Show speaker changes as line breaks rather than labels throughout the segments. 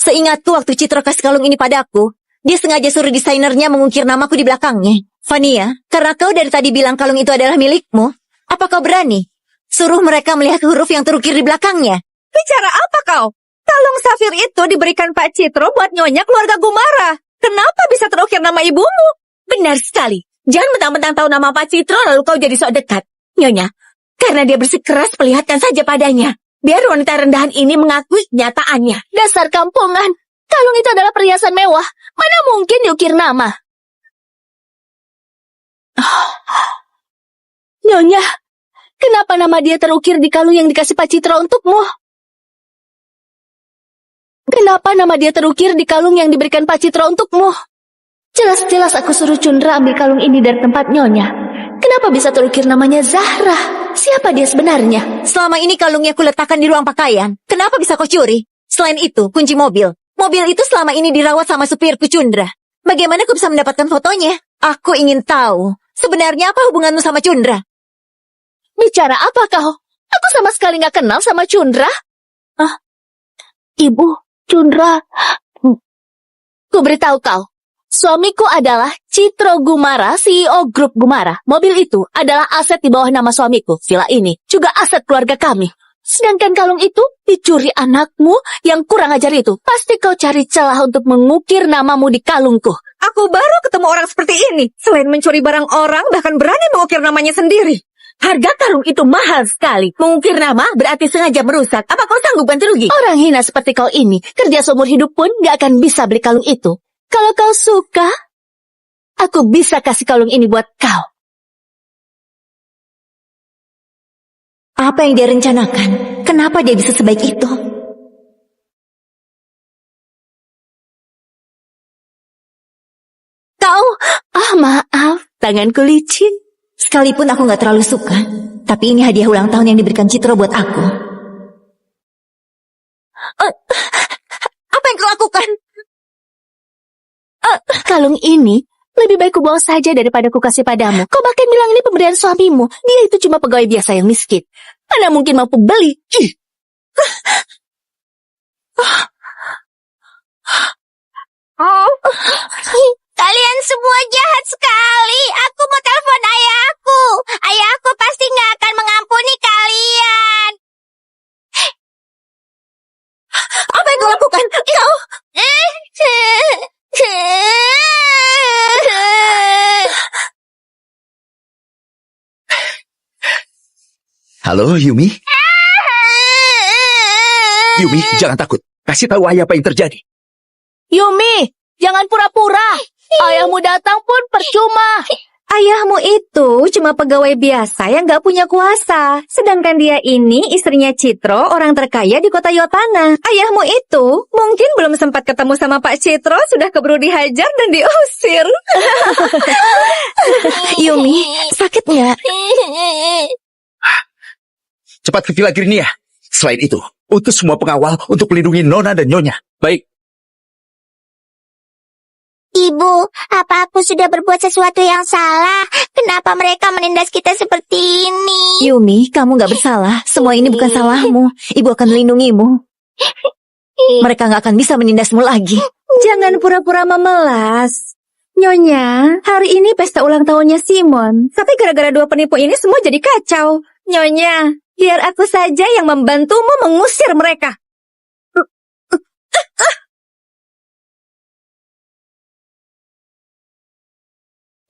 Seingatku waktu Citro kasih kalung ini padaku, dia sengaja suruh desainernya mengukir namaku di belakangnya. Vania, karena kau dari tadi bilang kalung itu adalah milikmu, apa kau berani suruh mereka melihat huruf yang terukir di belakangnya?
Bicara apa kau? Kalung safir itu diberikan Pak Citro buat nyonya keluarga Gumara. Kenapa bisa terukir nama ibumu? Benar sekali. Jangan mentang-mentang tahu nama Pak Citro lalu kau jadi sok dekat. Nyonya, karena dia bersikeras, perlihatkan saja padanya. Biar wanita rendahan ini mengakui kenyataannya.
Dasar kampungan. Kalung itu adalah perhiasan mewah. Mana mungkin diukir nama? Nyonya, kenapa nama dia terukir di kalung yang dikasih Pak Citro untukmu? Kenapa nama dia terukir di kalung yang diberikan Pak Citro untukmu? Jelas-jelas aku suruh Cundra ambil kalung ini dari tempat Nyonya. Kenapa bisa terukir namanya Zahra? Siapa dia sebenarnya?
Selama ini kalungnya kuletakkan di ruang pakaian. Kenapa bisa kau curi? Selain itu, kunci mobil. Mobil itu selama ini dirawat sama supirku Cundra. Bagaimana kau bisa mendapatkan fotonya? Aku ingin tahu, sebenarnya apa hubunganmu sama Cundra?
Bicara apa kau? Aku sama sekali gak kenal sama Cundra. Ibu, Cundra. Ku beritahu kau. Suamiku adalah Citro Gumara, CEO grup Gumara. Mobil itu adalah aset di bawah nama suamiku. Villa ini juga aset keluarga kami. Sedangkan kalung itu dicuri anakmu yang kurang ajar itu. Pasti kau cari celah untuk mengukir namamu di kalungku.
Aku baru ketemu orang seperti ini. Selain mencuri barang orang, bahkan berani mengukir namanya sendiri. Harga kalung itu mahal sekali. Mengukir nama berarti sengaja merusak. Apa kau sanggup ganti rugi?
Orang hina seperti kau ini, kerja seumur hidup pun gak akan bisa beli kalung itu. Kalau kau suka, aku bisa kasih kalung ini buat kau.
Apa yang dia rencanakan? Kenapa dia bisa sebaik itu?
Kau, maaf, tanganku licin.
Sekalipun aku gak terlalu suka, tapi ini hadiah ulang tahun yang diberikan Citro buat aku.
Apa yang kau lakukan?
Kalung ini lebih baik ku buang saja daripada ku kasih padamu. Kau bahkan bilang ini pemberian suamimu. Dia itu cuma pegawai biasa yang miskin. Mana mungkin mampu beli?
Kalian semua jahat sekali. Aku mau telepon ayahku. Ayahku pasti nggak akan mengampuni kalian.
Apa yang kau lakukan? Kau...
Halo, Yumi? Yumi, jangan takut. Kasih tahu ayah apa yang terjadi.
Yumi, jangan pura-pura. Ayahmu datang pun percuma.
Ayahmu itu cuma pegawai biasa yang gak punya kuasa. Sedangkan dia ini istrinya Citro, orang terkaya di kota Yotana. Ayahmu itu mungkin belum sempat ketemu sama Pak Citro, sudah keburu dihajar dan diusir.
Yumi, sakit nggak?
Cepat ke Villa Grinia. Selain itu, utus semua pengawal untuk melindungi Nona dan Nyonya. Baik.
Ibu, apa aku sudah berbuat sesuatu yang salah? Kenapa mereka menindas kita seperti ini?
Yumi, kamu gak bersalah. Semua ini bukan salahmu. Ibu akan melindungimu. Mereka gak akan bisa menindasmu lagi.
Jangan pura-pura memelas. Nyonya, hari ini pesta ulang tahunnya Simon. Tapi gara-gara dua penipu ini semua jadi kacau. Nyonya, biar aku saja yang membantumu mengusir mereka.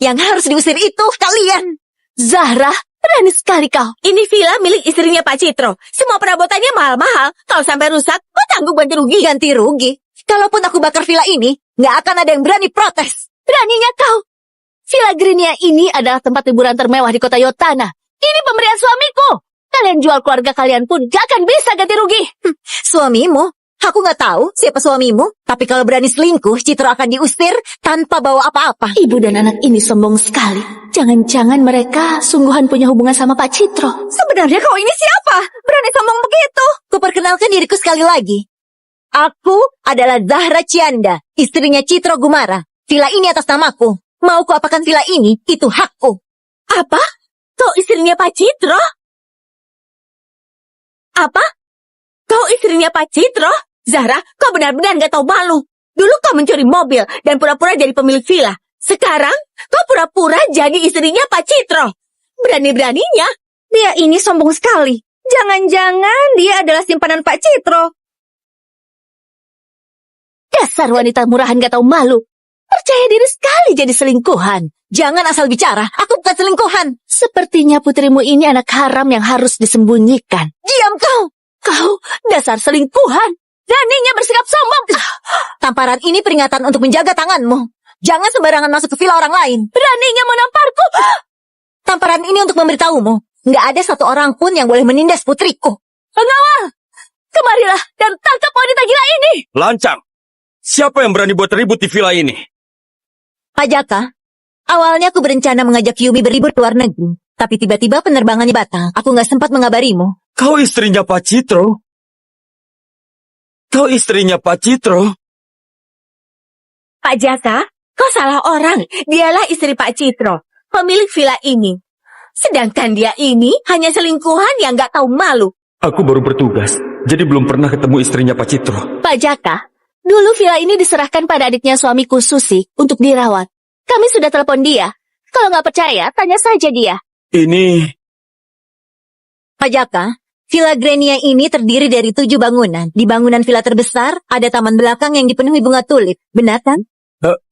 Yang harus diusir itu kalian.
Zahra, berani sekali kau.
Ini villa milik istrinya Pak Citro. Semua perabotannya mahal-mahal. Kalau sampai rusak, kau tanggung ganti rugi.
Ganti rugi? Kalaupun aku bakar villa ini, gak akan ada yang berani protes.
Beraninya kau. Villa Grinia ini adalah tempat liburan termewah di kota Yotana. Ini pemberian suamiku. Kalian jual keluarga kalian pun gak akan bisa ganti rugi.
Suamimu? Aku gak tahu siapa suamimu. Tapi kalau berani selingkuh, Citro akan diusir tanpa bawa apa-apa.
Ibu dan anak ini sombong sekali. Jangan-jangan mereka sungguhan punya hubungan sama Pak Citro.
Sebenarnya kau ini siapa? Berani sombong begitu?
Kuperkenalkan diriku sekali lagi. Aku adalah Zahra Cianda, istrinya Citro Gumara. Villa ini atas namaku. Mau ku apakan villa ini, itu hakku.
Apa? Kau istrinya Pak Citro? Apa? Kau istrinya Pak Citro? Zahra, kau benar-benar nggak tahu malu. Dulu kau mencuri mobil dan pura-pura jadi pemilik villa. Sekarang, kau pura-pura jadi istrinya Pak Citro. Berani-beraninya, dia ini sombong sekali. Jangan-jangan dia adalah simpanan Pak Citro.
Dasar wanita murahan gak tahu malu. Percaya diri sekali jadi selingkuhan.
Jangan asal bicara, aku bukan selingkuhan.
Sepertinya putrimu ini anak haram yang harus disembunyikan.
Diam kau.
Kau dasar selingkuhan. Beraninya bersikap sombong.
Tamparan ini peringatan untuk menjaga tanganmu. Jangan sembarangan masuk ke villa orang lain.
Beraninya menamparku.
Tamparan ini untuk memberitahumu. Nggak ada satu orang pun yang boleh menindas putriku.
Pengawal, kemarilah dan tangkap wanita gila ini.
Lancang. Siapa yang berani buat ribut di villa ini?
Pak Jaka, awalnya aku berencana mengajak Yumi berlibur ke luar negeri. Tapi tiba-tiba penerbangannya batal. Aku nggak sempat mengabarimu.
Kau istrinya Pak Citro? Kau istrinya Pak Citro?
Pak Jaka, kau salah orang. Dialah istri Pak Citro, pemilik villa ini. Sedangkan dia ini hanya selingkuhan yang nggak tahu malu.
Aku baru bertugas, jadi belum pernah ketemu istrinya Pak Citro.
Pak Jaka, dulu villa ini diserahkan pada adiknya suamiku Susi untuk dirawat. Kami sudah telepon dia. Kalau nggak percaya, tanya saja dia.
Ini...
Pak Jaka, Villa Grenia ini terdiri dari 7 bangunan. Di bangunan villa terbesar, ada taman belakang yang dipenuhi bunga tulip. Benar kan?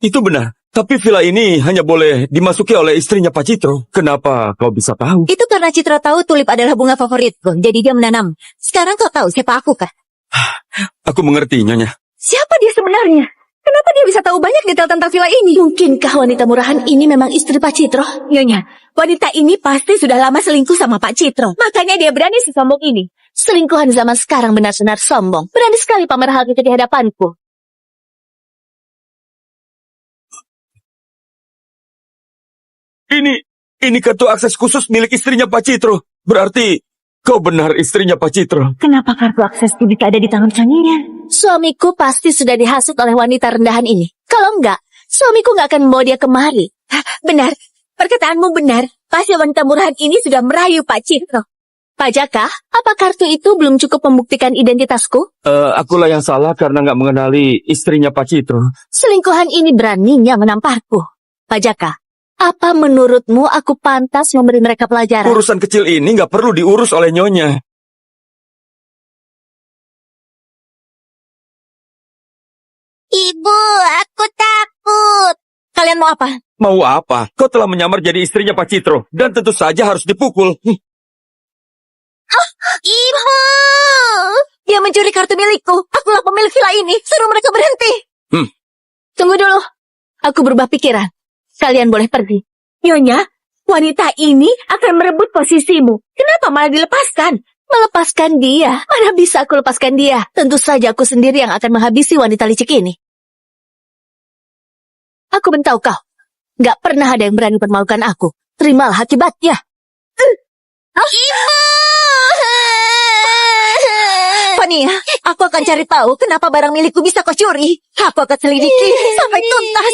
Itu benar. Tapi villa ini hanya boleh dimasuki oleh istrinya Pak Citro. Kenapa kau bisa tahu?
Itu karena Citra tahu tulip adalah bunga favoritku. Jadi dia menanam. Sekarang kau tahu siapa aku kah?
Aku mengerti, Nyonya.
Siapa dia sebenarnya? Kenapa dia bisa tahu banyak detail tentang villa ini?
Mungkinkah wanita murahan ini memang istri Pak Citro?
Nyonya, wanita ini pasti sudah lama selingkuh sama Pak Citro. Makanya dia berani sesombong ini.
Selingkuhan zaman sekarang benar-benar sombong. Berani sekali pamer hal itu di hadapanku.
Ini kartu akses khusus milik istrinya Pak Citro. Berarti kau benar istrinya Pak Citro.
Kenapa kartu akses itu bisa ada di tangan suaminya?
Suamiku pasti sudah dihasut oleh wanita rendahan ini. Kalau enggak, suamiku nggak akan membawa dia kemari.
Benar, perkataanmu benar. Pasti wanita murahan ini sudah merayu Pak Citro.
Pak Jaka, apa kartu itu belum cukup membuktikan identitasku?
Akulah yang salah karena nggak mengenali istrinya Pak Citro.
Selingkuhan ini beraninya menamparku. Pak Jaka, apa menurutmu aku pantas memberi mereka pelajaran?
Urusan kecil ini nggak perlu diurus oleh Nyonya.
Ibu, aku takut.
Kalian mau apa?
Mau apa? Kau telah menyamar jadi istrinya Pak Citro. Dan tentu saja harus dipukul.
Ibu.
Dia mencuri kartu milikku. Akulah pemilik villa ini. Suruh mereka berhenti.
Tunggu dulu. Aku berubah pikiran. Kalian boleh pergi.
Nyonya, wanita ini akan merebut posisimu. Kenapa malah dilepaskan?
Melepaskan dia? Mana bisa aku lepaskan dia? Tentu saja aku sendiri yang akan menghabisi wanita licik ini. Aku beritahu kau. Gak pernah ada yang berani permalukan aku. Terimalah akibatnya.
Ibu.
Fania, aku akan cari tahu kenapa barang milikku bisa kau curi. Aku akan selidiki sampai tuntas.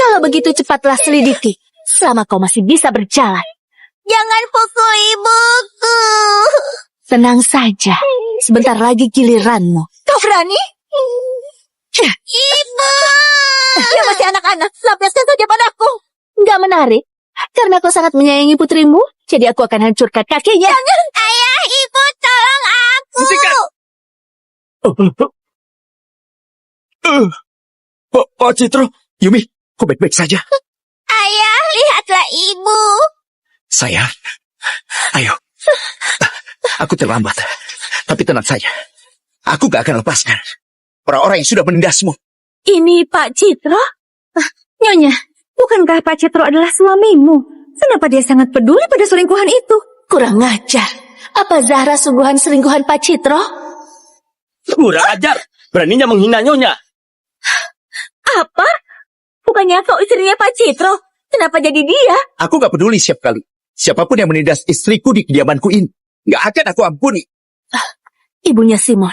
Kalau begitu cepatlah selidiki. Selama kau masih bisa berjalan.
Jangan pukul ibuku.
Tenang saja. Sebentar lagi giliranmu.
Kau berani?
Ibu.
Dia masih anak-anak. Lampiaskan saja padaku.
Nggak menarik. Karena kau sangat menyayangi putrimu, jadi aku akan hancurkan kakinya.
Ayah, ibu, tolong aku.
Pak Citro.
Yumi, kau baik-baik saja?
Ayah, lihatlah ibu.
Sayang, ayo. Aku terlambat. Tapi tenang saja. Aku gak akan lepaskan orang-orang yang sudah menindasmu.
Ini Pak Citro? Nyonya, bukankah Pak Citro adalah suamimu? Kenapa dia sangat peduli pada selingkuhan itu?
Kurang ajar. Apa Zahra sungguhan selingkuhan Pak Citro?
Kurang ajar. Beraninya menghina Nyonya.
Apa? Bukannya kau istrinya Pak Citro? Kenapa jadi dia?
Aku gak peduli siapa kali. Siapapun yang menindas istriku di kediamanku ini, gak akan aku ampuni.
Ibunya Simon,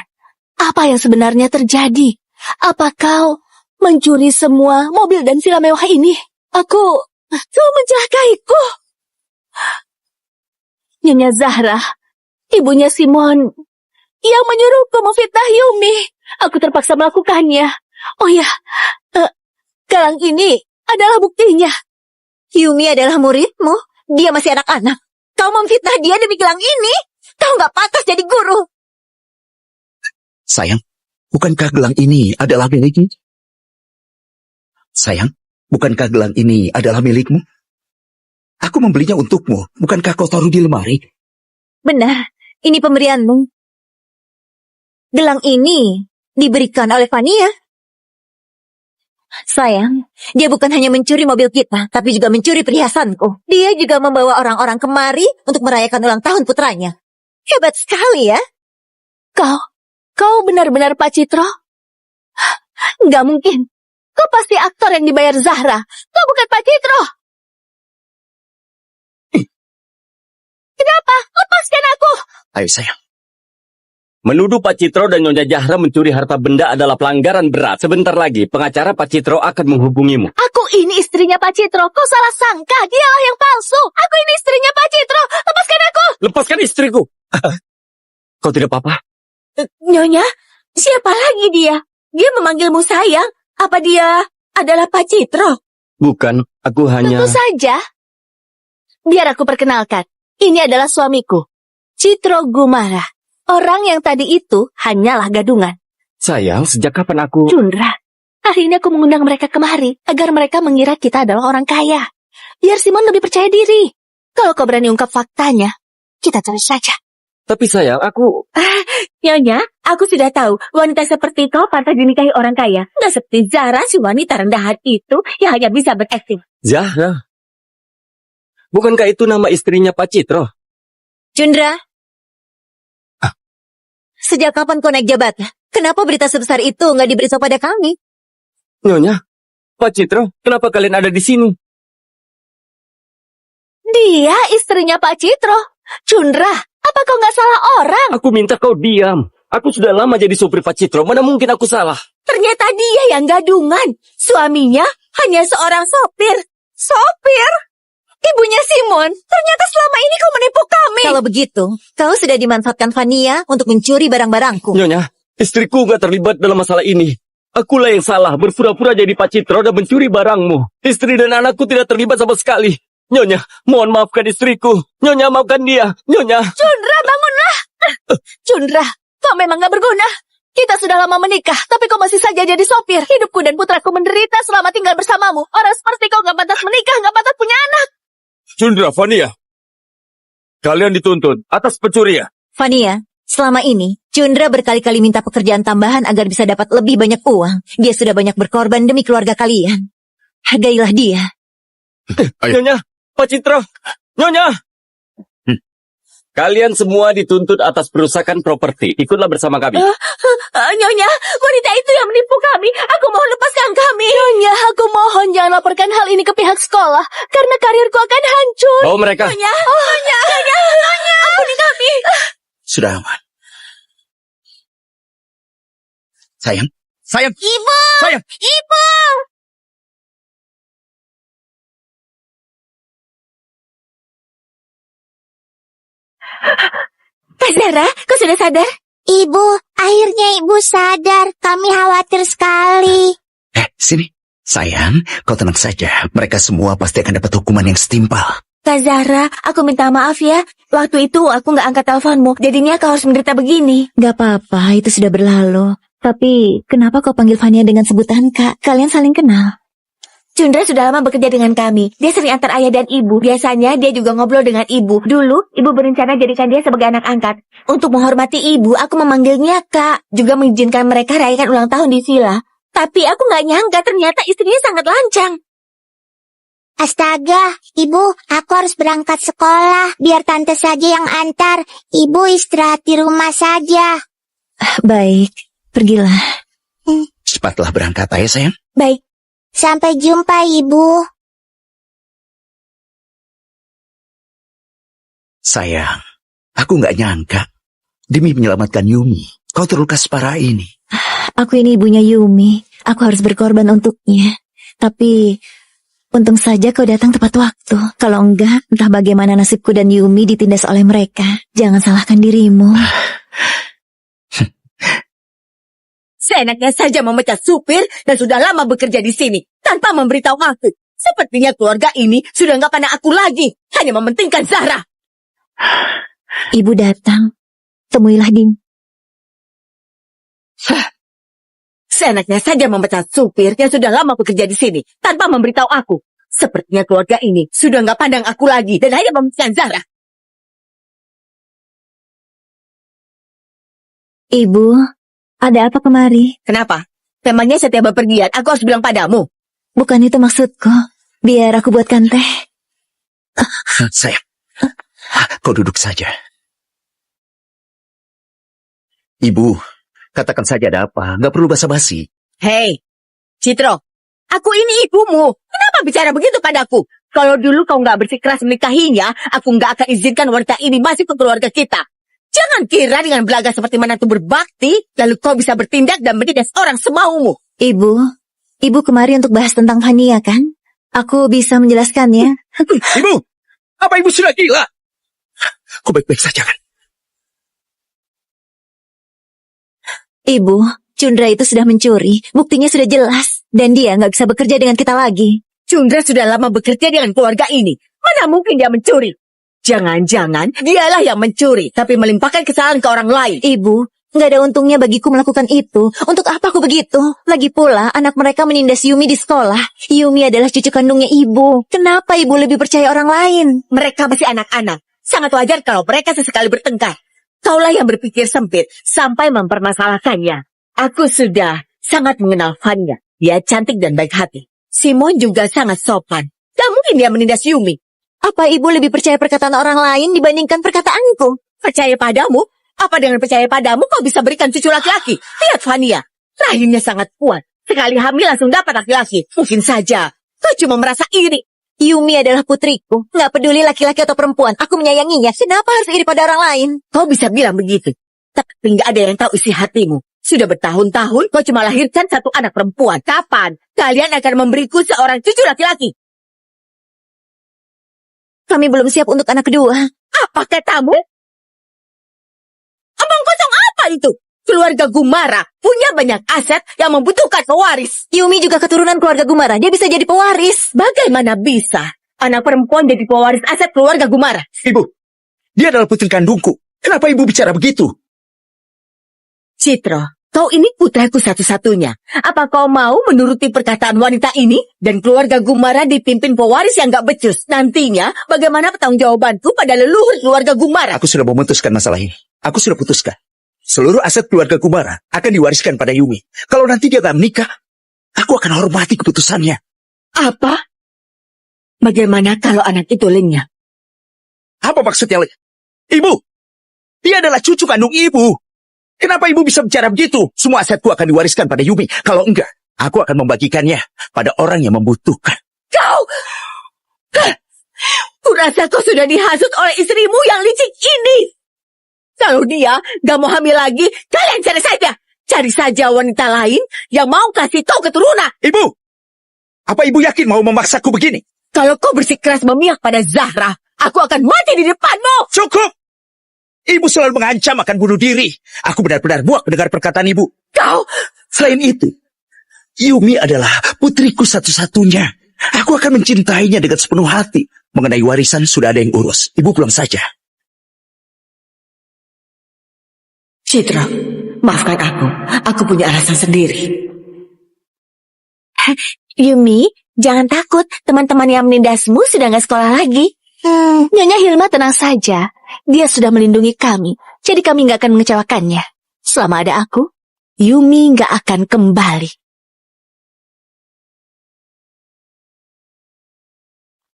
apa yang sebenarnya terjadi? Apa kau mencuri semua mobil dan villa mewah ini? Kau mencelakaiku. Nyonya Zahra, ibunya Simon, yang menyuruhku memfitnah Yumi. Aku terpaksa melakukannya. Oh ya, gelang ini adalah buktinya.
Yumi adalah muridmu. Dia masih anak-anak. Kau memfitnah dia demi gelang ini. Kau nggak pantas jadi guru.
Sayang, bukankah gelang ini adalah milikmu? Sayang, bukankah gelang ini adalah milikmu? Aku membelinya untukmu. Bukankah kau taruh di lemari?
Benar, ini pemberianmu. Gelang ini diberikan oleh Vania. Sayang, dia bukan hanya mencuri mobil kita, tapi juga mencuri perhiasanku. Dia juga membawa orang-orang kemari untuk merayakan ulang tahun putranya. Hebat sekali ya.
Kau benar-benar Pak Citro? Nggak mungkin. Kau pasti aktor yang dibayar Zahra. Kau bukan Pak Citro. Kenapa? Lepaskan aku.
Ayo sayang.
Menuduh Pak Citro dan Nyonya Zahra mencuri harta benda adalah pelanggaran berat. Sebentar lagi, pengacara Pak Citro akan menghubungimu.
Aku ini istrinya Pak Citro. Kau salah sangka. Dialah yang palsu. Aku ini istrinya Pak Citro. Lepaskan aku.
Lepaskan istriku. Kau tidak apa-apa?
Nyonya, siapa lagi dia? Dia memanggilmu sayang. Apa dia adalah Pak Citro?
Bukan, aku hanya...
Tentu saja. Biar aku perkenalkan. Ini adalah suamiku, Citro Gumara. Orang yang tadi itu hanyalah gadungan.
Sayang, sejak kapan aku...
Cundra, hari ini aku mengundang mereka kemari agar mereka mengira kita adalah orang kaya. Biar Simon lebih percaya diri. Kalau kau berani ungkap faktanya, kita cari saja.
Tapi sayang, aku...
Nyonya, aku sudah tahu wanita seperti kau pantas dinikahi orang kaya. Nggak seperti Zara, si wanita rendahan itu yang hanya bisa berakting.
Zahra. Bukankah itu nama istrinya Pak Citro?
Cundra. Sejak kapan kau naik jabatan? Kenapa berita sebesar itu nggak diberitahu pada kami?
Nyonya, Pak Citro, kenapa kalian ada di sini?
Dia istrinya Pak Citro. Cundra, apa kau nggak salah orang?
Aku minta kau diam. Aku sudah lama jadi sopir Pak Citro, mana mungkin aku salah?
Ternyata dia yang gadungan. Suaminya hanya seorang sopir. Sopir? Ibunya Simon. Ternyata selama ini kau menipu kami.
Kalau begitu, kau sudah dimanfaatkan Vania untuk mencuri barang-barangku.
Nyonya, istriku gak terlibat dalam masalah ini. Akulah yang salah, berpura-pura jadi Pak Citro dan mencuri barangmu. Istri dan anakku tidak terlibat sama sekali. Nyonya, mohon maafkan istriku. Nyonya, maafkan dia. Nyonya.
Cundra, bangunlah. Cundra, kau memang gak berguna. Kita sudah lama menikah, tapi kau masih saja jadi sopir. Hidupku dan putraku menderita selama tinggal bersamamu. Orang seperti kau gak pantas menikah, gak pantas punya anak.
Cundra, Vania. Kalian dituntut atas pencurian.
Vania, selama ini, Cundra berkali-kali minta pekerjaan tambahan agar bisa dapat lebih banyak uang. Dia sudah banyak berkorban demi keluarga kalian. Hargailah dia.
Ayo.
Nyonya, Pak Citro. Nyonya. Kalian semua dituntut atas perusakan properti. Ikutlah bersama kami.
Nyonya, wanita itu yang menipu kami. Aku mohon lepaskan kami.
Nyonya, aku mohon jangan laporkan hal ini ke pihak sekolah. Karena karirku akan hancur.
Bawa mereka.
Nyonya, ampuni kami.
Sudah aman. Sayang.
Ibu!
Sayang.
Ibu!
Kak Zara, kau sudah sadar?
Ibu, akhirnya ibu sadar. Kami khawatir sekali.
Sini. Sayang, kau tenang saja. Mereka semua pasti akan dapat hukuman yang setimpal.
Kak Zara, aku minta maaf ya. Waktu itu aku nggak angkat teleponmu. Jadinya kau harus menderita begini.
Gak apa-apa, itu sudah berlalu. Tapi, kenapa kau panggil Vania dengan sebutan Kak? Kalian saling kenal.
Cundra sudah lama bekerja dengan kami. Dia sering antar ayah dan ibu. Biasanya dia juga ngobrol dengan ibu. Dulu, ibu berencana jadikan dia sebagai anak angkat. Untuk menghormati ibu, aku memanggilnya Kak. Juga mengizinkan mereka rayakan ulang tahun di villa. Tapi aku nggak nyangka ternyata istrinya sangat lancang.
Astaga, ibu, aku harus berangkat sekolah. Biar tante saja yang antar. Ibu istirahat di rumah saja.
Baik, pergilah.
Cepatlah berangkat, ya sayang.
Baik.
Sampai jumpa, ibu.
Sayang, aku nggak nyangka. Demi menyelamatkan Yumi, kau terluka separah ini.
Aku ini ibunya Yumi. Aku harus berkorban untuknya. Tapi, untung saja kau datang tepat waktu. Kalau enggak, entah bagaimana nasibku dan Yumi ditindas oleh mereka. Jangan salahkan dirimu.
Seenaknya saja memecat supir dan sudah lama bekerja di sini tanpa memberitahu aku. Sepertinya keluarga ini sudah nggak pandang aku lagi, hanya mementingkan Zahra.
Ibu datang. Temuilah Ding.
Seenaknya saja memecat supir yang sudah lama bekerja di sini tanpa memberitahu aku. Sepertinya keluarga ini sudah nggak pandang aku lagi dan hanya mementingkan Zahra.
Ibu, ada apa kemari?
Kenapa? Memangnya setiap bepergian aku harus bilang padamu?
Bukan itu maksudku. Biar aku buatkan teh.
Sayang, kau duduk saja. Ibu, katakan saja ada apa. Nggak perlu basa-basi.
Hei, Citro, aku ini ibumu. Kenapa bicara begitu padaku? Kalau dulu kau nggak bersikeras menikahinya, aku nggak akan izinkan wanita ini masuk ke keluarga kita. Jangan kira dengan belaga seperti menantu berbakti, lalu kau bisa bertindak dan mendidik orang semaumu.
Ibu kemari untuk bahas tentang Fania kan? Aku bisa menjelaskannya.
Ibu, apa ibu sudah gila? Kau baik-baik saja kan?
Ibu, Cundra itu sudah mencuri. Buktinya sudah jelas. Dan dia nggak bisa bekerja dengan kita lagi.
Cundra sudah lama bekerja dengan keluarga ini. Mana mungkin dia mencuri? Jangan-jangan dialah yang mencuri, tapi melimpahkan kesalahan ke orang lain.
Ibu, nggak ada untungnya bagiku melakukan itu. Untuk apa aku begitu? Lagi pula, anak mereka menindas Yumi di sekolah. Yumi adalah cucu kandungnya ibu. Kenapa ibu lebih percaya orang lain?
Mereka masih anak-anak. Sangat wajar kalau mereka sesekali bertengkar. Kaulah yang berpikir sempit sampai mempermasalahkannya. Aku sudah sangat mengenal Fania. Dia cantik dan baik hati. Simon juga sangat sopan. Gak mungkin dia menindas Yumi.
Apa ibu lebih percaya perkataan orang lain dibandingkan perkataanku?
Percaya padamu? Apa dengan percaya padamu kau bisa berikan cucu laki-laki? Lihat Fania. Rahimnya sangat kuat. Sekali hamil langsung dapat laki-laki. Mungkin saja kau cuma merasa iri.
Yumi adalah putriku. Nggak peduli laki-laki atau perempuan. Aku menyayanginya. Kenapa harus iri pada orang lain?
Kau bisa bilang begitu. Tapi nggak ada yang tahu isi hatimu. Sudah bertahun-tahun kau cuma lahirkan satu anak perempuan. Kapan kalian akan memberiku seorang cucu laki-laki?
Kami belum siap untuk anak kedua.
Apa katamu? Omong kosong apa itu? Keluarga Gumara punya banyak aset yang membutuhkan pewaris.
Yumi juga keturunan keluarga Gumara. Dia bisa jadi pewaris.
Bagaimana bisa anak perempuan jadi pewaris aset keluarga Gumara?
Ibu, dia adalah putri kandungku. Kenapa ibu bicara begitu?
Citro, kau ini putraku satu-satunya. Apa kau mau menuruti perkataan wanita ini? Dan keluarga Gumara dipimpin pewaris yang gak becus. Nantinya, bagaimana pertanggungjawabanku pada leluhur keluarga Gumara?
Aku sudah memutuskan masalah ini. Aku sudah putuskan. Seluruh aset keluarga Gumara akan diwariskan pada Yumi. Kalau nanti dia gak menikah, aku akan hormati keputusannya.
Apa? Bagaimana kalau anak itu lenyap?
Apa maksudnya? Ibu, dia adalah cucu kandung ibu. Kenapa ibu bisa bicara begitu? Semua asetku akan diwariskan pada Yumi. Kalau enggak, aku akan membagikannya pada orang yang membutuhkan.
Kau! Kurasa kau sudah dihasut oleh istrimu yang licik ini. Kalau dia gak mau hamil lagi, kalian cari saja. Cari saja wanita lain yang mau kasih kau keturunan.
Ibu, apa ibu yakin mau memaksaku begini?
Kalau kau bersikeras memihak pada Zahra, aku akan mati di depanmu.
Cukup! Ibu selalu mengancam akan bunuh diri. Aku benar-benar muak mendengar perkataan ibu.
Kau!
Selain itu, Yumi adalah putriku satu-satunya. Aku akan mencintainya dengan sepenuh hati. Mengenai warisan sudah ada yang urus. Ibu pulang saja.
Citra, maafkan aku. Aku punya alasan sendiri.
Yumi, jangan takut. Teman-teman yang menindasmu sudah nggak sekolah lagi. Nyonya Hilma tenang saja. Dia sudah melindungi kami. Jadi kami nggak akan mengecewakannya. Selama ada aku, Yumi nggak akan kembali.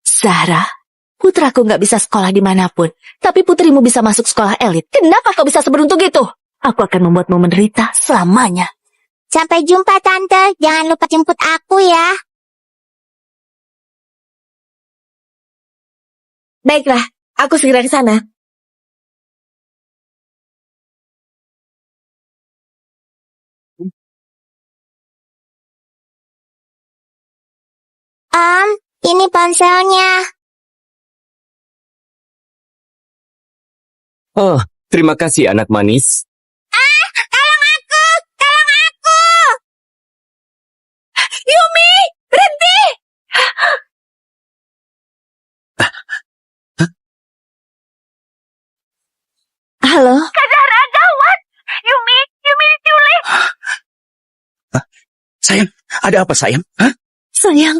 Zahra, putraku nggak bisa sekolah dimanapun. Tapi putrimu bisa masuk sekolah elit. Kenapa kau bisa seberuntung itu? Aku akan membuatmu menderita selamanya.
Sampai jumpa, Tante. Jangan lupa jemput aku ya.
Baiklah, aku segera ke sana.
Ini ponselnya.
Oh, terima kasih anak manis.
Tolong aku! Tolong aku!
Ada apa sayang? Hah?
Sayang,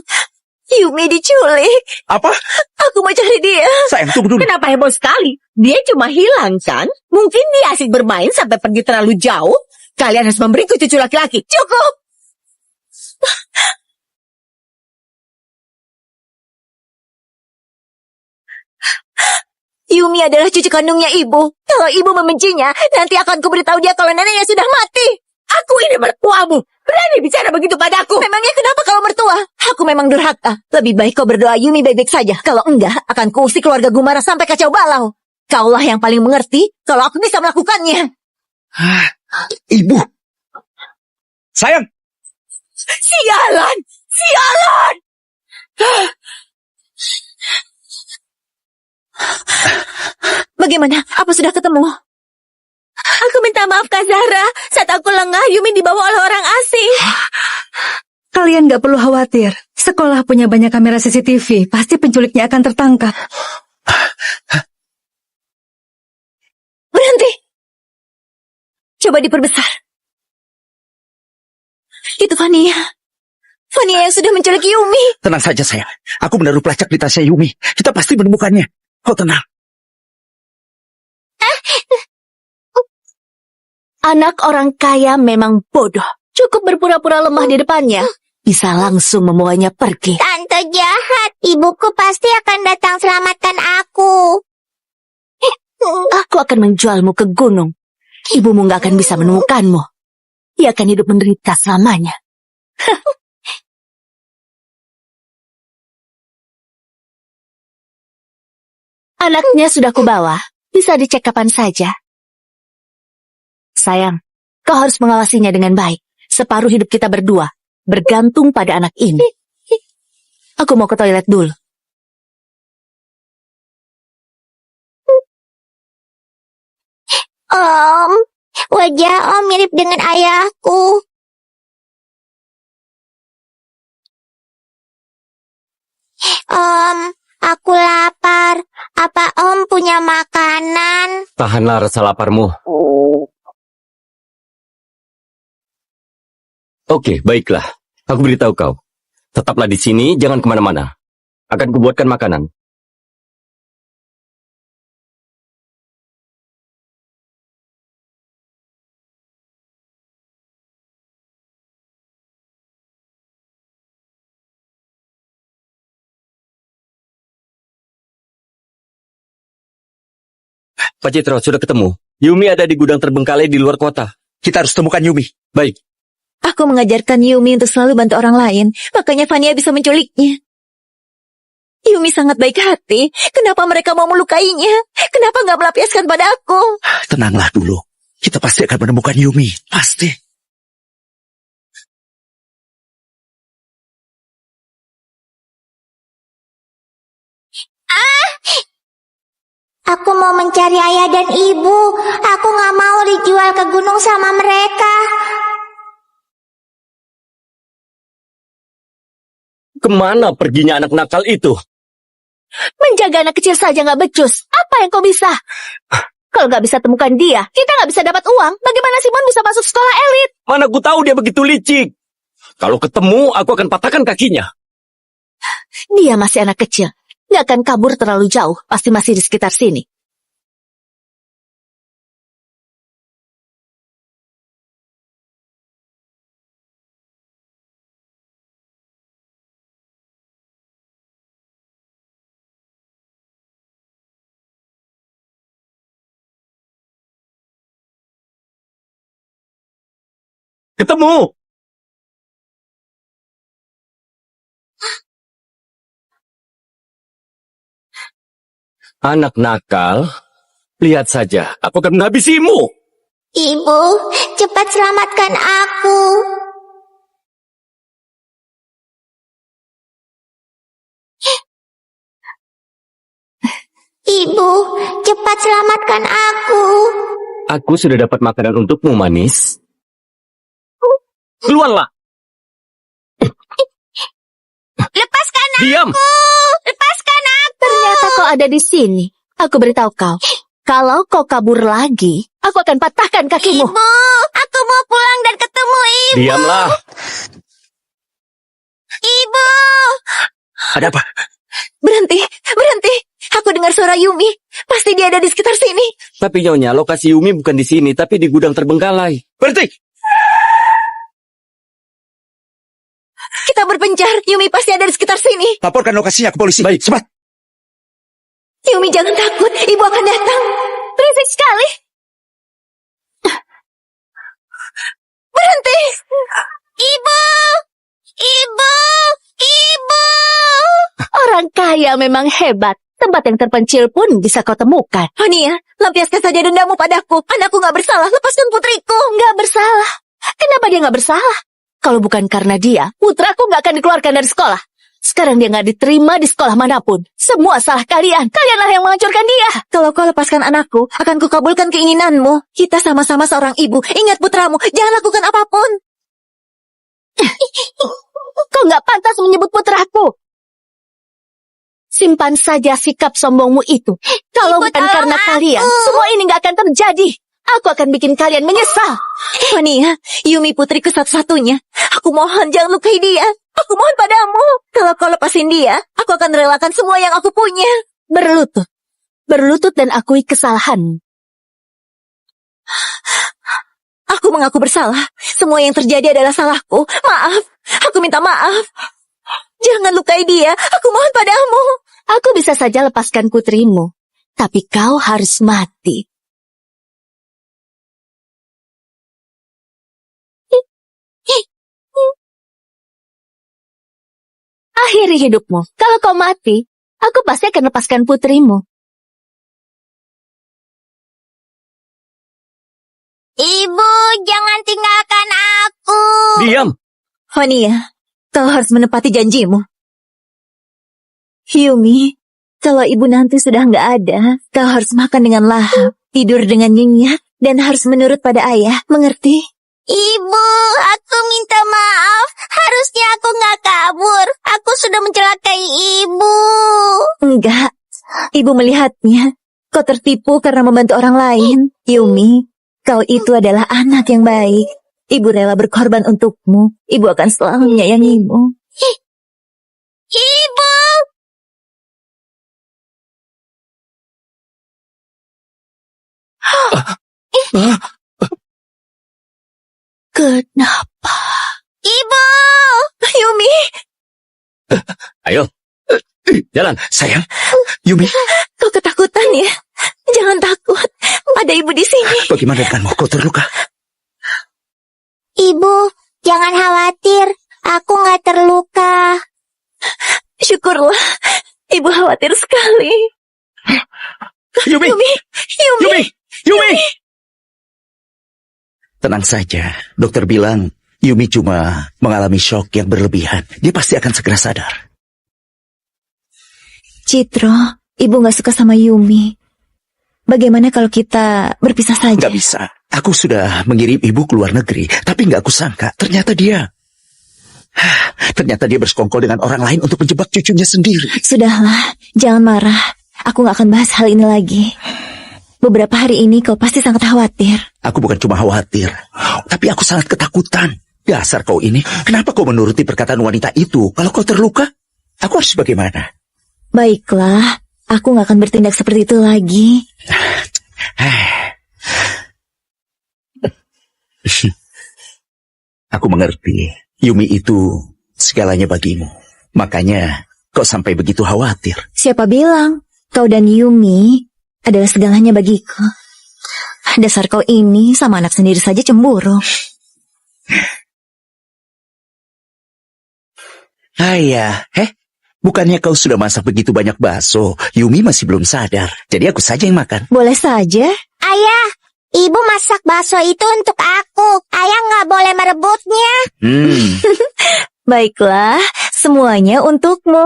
Yumi diculik.
Apa?
Aku mau cari dia.
Sayang, tunggu dulu.
Kenapa heboh sekali? Dia cuma hilang, kan? Mungkin dia asik bermain sampai pergi terlalu jauh. Kalian harus memberiku cucu laki-laki. Cukup!
Yumi adalah cucu kandungnya ibu. Kalau ibu membencinya, nanti akan kuberitahu dia kalau neneknya sudah mati.
Aku ini mertuamu. Berani bicara begitu padaku.
Memangnya kenapa kalau mertua? Aku memang durhaka. Lebih baik kau berdoa Yumi baik-baik saja. Kalau enggak, akan kuusik keluarga Gumara sampai kacau balau. Kaulah yang paling mengerti kalau aku bisa melakukannya.
Ibu. Sayang.
Sialan! Sialan!
Bagaimana? Apa sudah ketemu?
Aku minta maaf Kak Zahra. Saat aku lengah, Yumi dibawa oleh orang asing.
Kalian gak perlu khawatir. Sekolah punya banyak kamera CCTV. Pasti penculiknya akan tertangkap.
Berhenti. Coba diperbesar. Itu Fania. Fania yang sudah menculik Yumi.
Tenang saja sayang. Aku menaruh pelacak di tasnya Yumi. Kita pasti menemukannya. Kau tenang.
Anak orang kaya memang bodoh. Cukup berpura-pura lemah di depannya. Bisa langsung membawanya pergi.
Tante jahat. Ibuku pasti akan datang selamatkan aku.
Aku akan menjualmu ke gunung. Ibumu gak akan bisa menemukanmu. Ia akan hidup menderita selamanya. Anaknya sudah kubawa. Bisa dicek kapan saja. Sayang, kau harus mengawasinya dengan baik. Separuh hidup kita berdua bergantung pada anak ini. Aku mau ke toilet dulu.
Om, wajah Om mirip dengan ayahku. Om, aku lapar. Apa Om punya makanan?
Tahanlah rasa laparmu. Oke, baiklah. Aku beritahu kau. Tetaplah di sini, jangan kemana-mana. Akan kubuatkan makanan. Pak Citro, sudah ketemu. Yumi ada di gudang terbengkalai di luar kota.
Kita harus temukan Yumi.
Baik.
Aku mengajarkan Yumi untuk selalu bantu orang lain. Makanya Fania bisa menculiknya. Yumi sangat baik hati. Kenapa mereka mau melukainya? Kenapa nggak melampiaskan pada aku?
Tenanglah dulu. Kita pasti akan menemukan Yumi. Pasti.
Aku mau mencari ayah dan ibu. Aku gak mau dijual ke gunung sama mereka.
Kemana perginya anak nakal itu?
Menjaga anak kecil saja gak becus. Apa yang kau bisa? Kalau gak bisa temukan dia, kita gak bisa dapat uang. Bagaimana Simon bisa masuk sekolah elit?
Mana ku tahu dia begitu licik. Kalau ketemu, aku akan patahkan kakinya.
Dia masih anak kecil. Gak akan kabur terlalu jauh. Pasti masih di sekitar sini.
Ketemu. Anak nakal, lihat saja, aku akan menghabisimu.
Ibu, cepat selamatkan aku. Ibu, cepat selamatkan aku.
Aku sudah dapat makanan untukmu, manis. Keluarlah.
Lepaskan
Diam.
aku. Lepaskan aku.
Ternyata kau ada di sini. Aku beritahu kau. Kalau kau kabur lagi, aku akan patahkan kakimu.
Ibu, aku mau pulang dan ketemu ibu.
Diamlah.
Ada apa?
Berhenti, berhenti. Aku dengar suara Yumi. Pasti dia ada di sekitar sini.
Tapi Nyonya, lokasi Yumi bukan di sini, tapi di gudang terbengkalai.
Berhenti!
Kita berpencar. Yumi pasti ada di sekitar sini.
Laporkan lokasinya ke polisi. Baik, cepat.
Yumi jangan takut. Ibu akan datang.
Berisik sekali.
Berhenti.
Ibu! Ibu! Ibu!
Orang kaya memang hebat. Tempat yang terpencil pun bisa kau temukan.
Honia, lampiaskan saja dendamu padaku. Anakku gak bersalah. Lepaskan putriku.
Nggak bersalah. Kenapa dia nggak bersalah? Kalau bukan karena dia, putraku nggak akan dikeluarkan dari sekolah. Sekarang dia nggak diterima di sekolah manapun. Semua salah kalian. Kalianlah yang menghancurkan dia.
Kalau kau lepaskan anakku, akan kukabulkan keinginanmu. Kita sama-sama seorang ibu. Ingat putramu, jangan lakukan apapun.
Kau nggak pantas menyebut putraku. Simpan saja sikap sombongmu itu. Kalau
Ibu,
bukan
tolong
karena
aku.
kalian, semua ini nggak akan terjadi. Aku akan bikin kalian menyesal.
Honia, Yumi putriku satu-satunya. Aku mohon jangan lukai dia. Aku mohon padamu. Kalau kau lepasin dia, aku akan relakan semua yang aku punya.
Berlutut. Berlutut dan akui kesalahan.
Aku mengaku bersalah. Semua yang terjadi adalah salahku. Maaf. Aku minta maaf. Jangan lukai dia. Aku mohon padamu.
Aku bisa saja lepaskan putrimu. Tapi kau harus mati. Akhiri hidupmu. Kalau kau mati, aku pasti akan lepaskan putrimu.
Ibu, jangan tinggalkan aku.
Diam!
Honia, kau harus menepati janjimu. Yumi, kalau ibu nanti sudah nggak ada, kau harus makan dengan lahap, tidur dengan nyenyak, dan harus menurut pada ayah, mengerti?
Ibu, aku minta maaf. Harusnya aku nggak kabur. Aku sudah mencelakai ibu.
Enggak, ibu melihatnya. Kau tertipu karena membantu orang lain. Yumi, kau itu adalah anak yang baik. Ibu rela berkorban untukmu. Ibu akan selalu menyayangimu.
Ibu!
Kenapa?
Ibu!
Yumi,
Ayo, jalan.
Sayang, Yumi,
kau ketakutan ya? Jangan takut. Ada ibu di sini.
bagaimana denganmu? Kau terluka?
Ibu, jangan khawatir. Aku nggak terluka.
Syukurlah. Ibu khawatir sekali.
Yumi!
Yumi, Yumi.
Yumi! Yumi! Tenang saja. Dokter bilang, Yumi cuma mengalami shock yang berlebihan. Dia pasti akan segera sadar.
Citro, ibu gak suka sama Yumi. Bagaimana kalau kita berpisah saja?
Nggak bisa. Aku sudah mengirim ibu ke luar negeri, tapi nggak aku sangka. Ternyata dia bersekongkol dengan orang lain untuk menjebak cucunya sendiri.
Sudahlah, jangan marah. Aku gak akan bahas hal ini lagi. Beberapa hari ini kau pasti sangat khawatir.
Aku bukan cuma khawatir, tapi aku sangat ketakutan. Dasar kau ini, kenapa kau menuruti perkataan wanita itu? Kalau kau terluka, aku harus bagaimana?
Baiklah, aku gak akan bertindak seperti itu lagi.
Aku mengerti. Yumi itu segalanya bagimu. Makanya kau sampai begitu khawatir.
Siapa bilang kau dan Yumi adalah segalanya bagiku? Dasar kau ini sama anak sendiri saja cemburu.
Ayah, bukannya kau sudah masak begitu banyak bakso? Yumi masih belum sadar. Jadi aku saja yang makan.
Boleh saja.
Ayah, ibu masak bakso itu untuk aku. Ayah nggak boleh merebutnya.
Baiklah, semuanya untukmu.